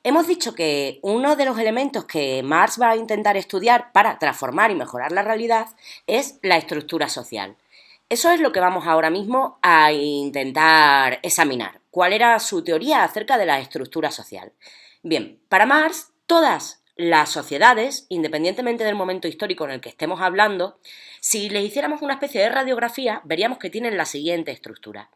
Hemos dicho que uno de los elementos que Marx va a intentar estudiar para transformar y mejorar la realidad es la estructura social. Eso es lo que vamos ahora mismo a intentar examinar. ¿Cuál era su teoría acerca de la estructura social? Bien, para Marx, todas las sociedades, independientemente del momento histórico en el que estemos hablando, si les hiciéramos una especie de radiografía, veríamos que tienen la siguiente estructura.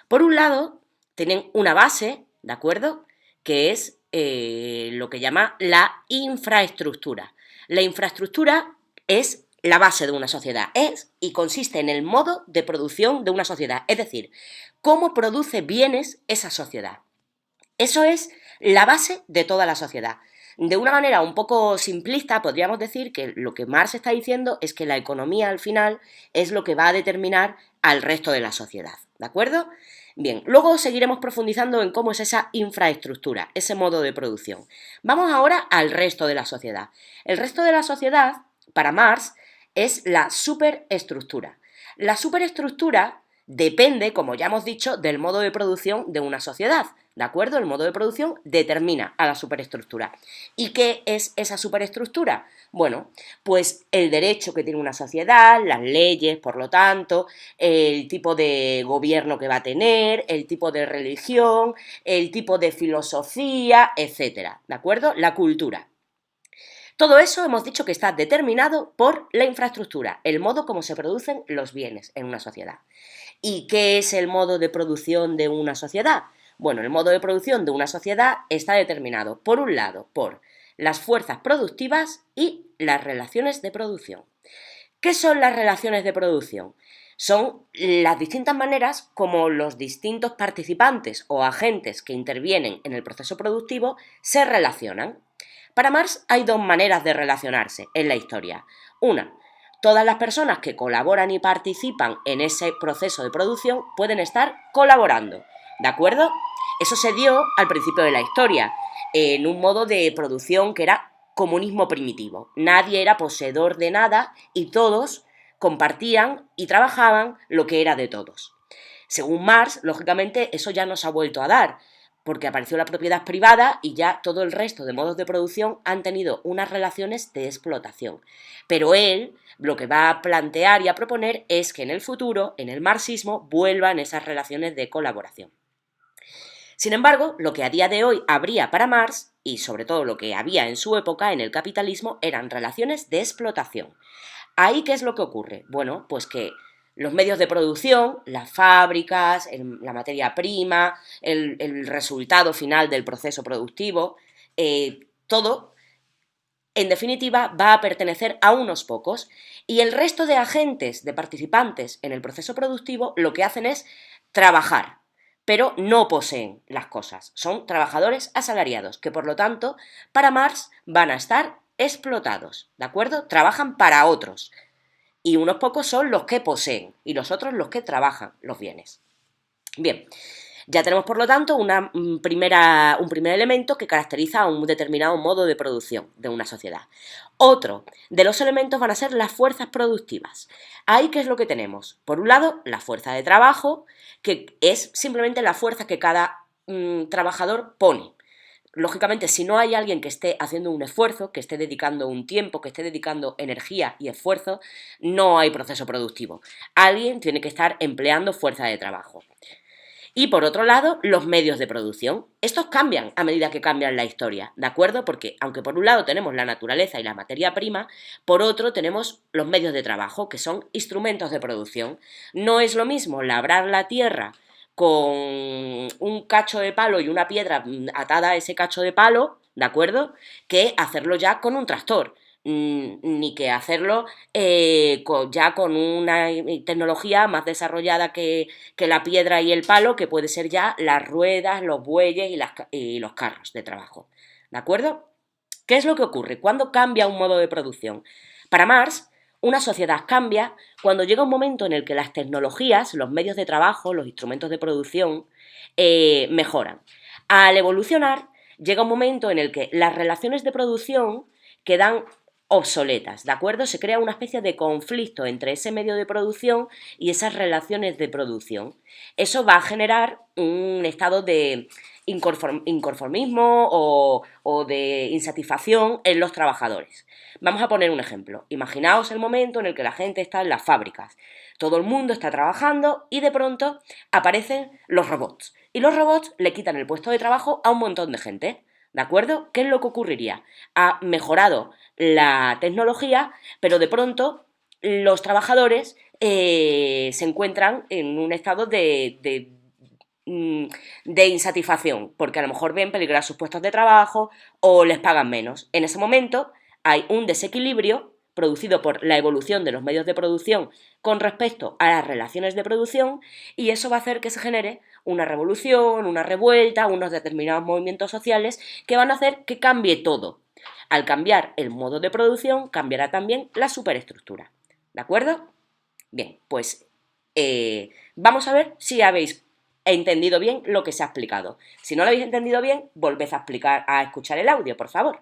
Por un lado, tienen una base, ¿de acuerdo?, que es lo que llama la infraestructura. La infraestructura es la base de una sociedad, es y consiste en el modo de producción de una sociedad, es decir, cómo produce bienes esa sociedad. Eso es la base de toda la sociedad. De una manera un poco simplista podríamos decir que lo que Marx está diciendo es que la economía al final es lo que va a determinar al resto de la sociedad, ¿de acuerdo? Bien, luego seguiremos profundizando en cómo es esa infraestructura, ese modo de producción. Vamos ahora al resto de la sociedad. El resto de la sociedad, para Marx, es la superestructura. La superestructura depende, como ya hemos dicho, del modo de producción de una sociedad. ¿De acuerdo? El modo de producción determina a la superestructura. ¿Y qué es esa superestructura? Bueno, pues el derecho que tiene una sociedad, las leyes, por lo tanto, el tipo de gobierno que va a tener, el tipo de religión, el tipo de filosofía, etcétera. ¿De acuerdo? La cultura. Todo eso hemos dicho que está determinado por la infraestructura, el modo como se producen los bienes en una sociedad. ¿Y qué es el modo de producción de una sociedad? Bueno, el modo de producción de una sociedad está determinado, por un lado, por las fuerzas productivas y las relaciones de producción. ¿Qué son las relaciones de producción? Son las distintas maneras como los distintos participantes o agentes que intervienen en el proceso productivo se relacionan. Para Marx hay dos maneras de relacionarse en la historia. Una, todas las personas que colaboran y participan en ese proceso de producción pueden estar colaborando, ¿de acuerdo? Eso se dio al principio de la historia, en un modo de producción que era comunismo primitivo. Nadie era poseedor de nada y todos compartían y trabajaban lo que era de todos. Según Marx, lógicamente, eso ya no se ha vuelto a dar, porque apareció la propiedad privada y ya todo el resto de modos de producción han tenido unas relaciones de explotación. Pero él lo que va a plantear y a proponer es que en el futuro, en el marxismo, vuelvan esas relaciones de colaboración. Sin embargo, lo que a día de hoy habría para Marx, y sobre todo lo que había en su época en el capitalismo, eran relaciones de explotación. ¿Ahí qué es lo que ocurre? Bueno, pues que los medios de producción, las fábricas, la materia prima, el resultado final del proceso productivo, todo, en definitiva, va a pertenecer a unos pocos y el resto de agentes, de participantes en el proceso productivo, lo que hacen es trabajar, pero no poseen las cosas. Son trabajadores asalariados, que por lo tanto, para Marx van a estar explotados, ¿de acuerdo? Trabajan para otros y unos pocos son los que poseen y los otros los que trabajan los bienes. Bien, ya tenemos por lo tanto un primer elemento que caracteriza a un determinado modo de producción de una sociedad. Otro de los elementos van a ser las fuerzas productivas. Ahí, ¿qué es lo que tenemos? Por un lado, la fuerza de trabajo, que es simplemente la fuerza que cada trabajador pone. Lógicamente, si no hay alguien que esté haciendo un esfuerzo, que esté dedicando un tiempo, que esté dedicando energía y esfuerzo, no hay proceso productivo. Alguien tiene que estar empleando fuerza de trabajo. Y por otro lado, los medios de producción. Estos cambian a medida que cambian la historia, ¿de acuerdo? Porque aunque por un lado tenemos la naturaleza y la materia prima, por otro tenemos los medios de trabajo, que son instrumentos de producción. No es lo mismo labrar la tierra con un cacho de palo y una piedra atada a ese cacho de palo, ¿de acuerdo?, que hacerlo ya con un tractor, ni que hacerlo ya con una tecnología más desarrollada que la piedra y el palo, que puede ser ya las ruedas, los bueyes y los carros de trabajo, ¿de acuerdo? ¿Qué es lo que ocurre? ¿Cuándo cambia un modo de producción? Para Marx, una sociedad cambia cuando llega un momento en el que las tecnologías, los medios de trabajo, los instrumentos de producción mejoran. Al evolucionar, llega un momento en el que las relaciones de producción quedan obsoletas, ¿de acuerdo? Se crea una especie de conflicto entre ese medio de producción y esas relaciones de producción. Eso va a generar un estado de inconformismo o de insatisfacción en los trabajadores. Vamos a poner un ejemplo. Imaginaos el momento en el que la gente está en las fábricas. Todo el mundo está trabajando y de pronto aparecen los robots. Y los robots le quitan el puesto de trabajo a un montón de gente. ¿De acuerdo? ¿Qué es lo que ocurriría? Ha mejorado la tecnología, pero de pronto los trabajadores se encuentran en un estado de insatisfacción, porque a lo mejor ven peligrar sus puestos de trabajo o les pagan menos. En ese momento hay un desequilibrio producido por la evolución de los medios de producción con respecto a las relaciones de producción y eso va a hacer que se genere una revolución, una revuelta, unos determinados movimientos sociales que van a hacer que cambie todo. Al cambiar el modo de producción, cambiará también la superestructura. ¿De acuerdo? Bien, pues vamos a ver si habéis entendido bien lo que se ha explicado. Si no lo habéis entendido bien, volved a escuchar el audio, por favor.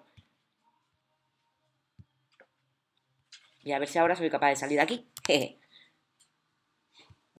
Y a ver si ahora soy capaz de salir de aquí.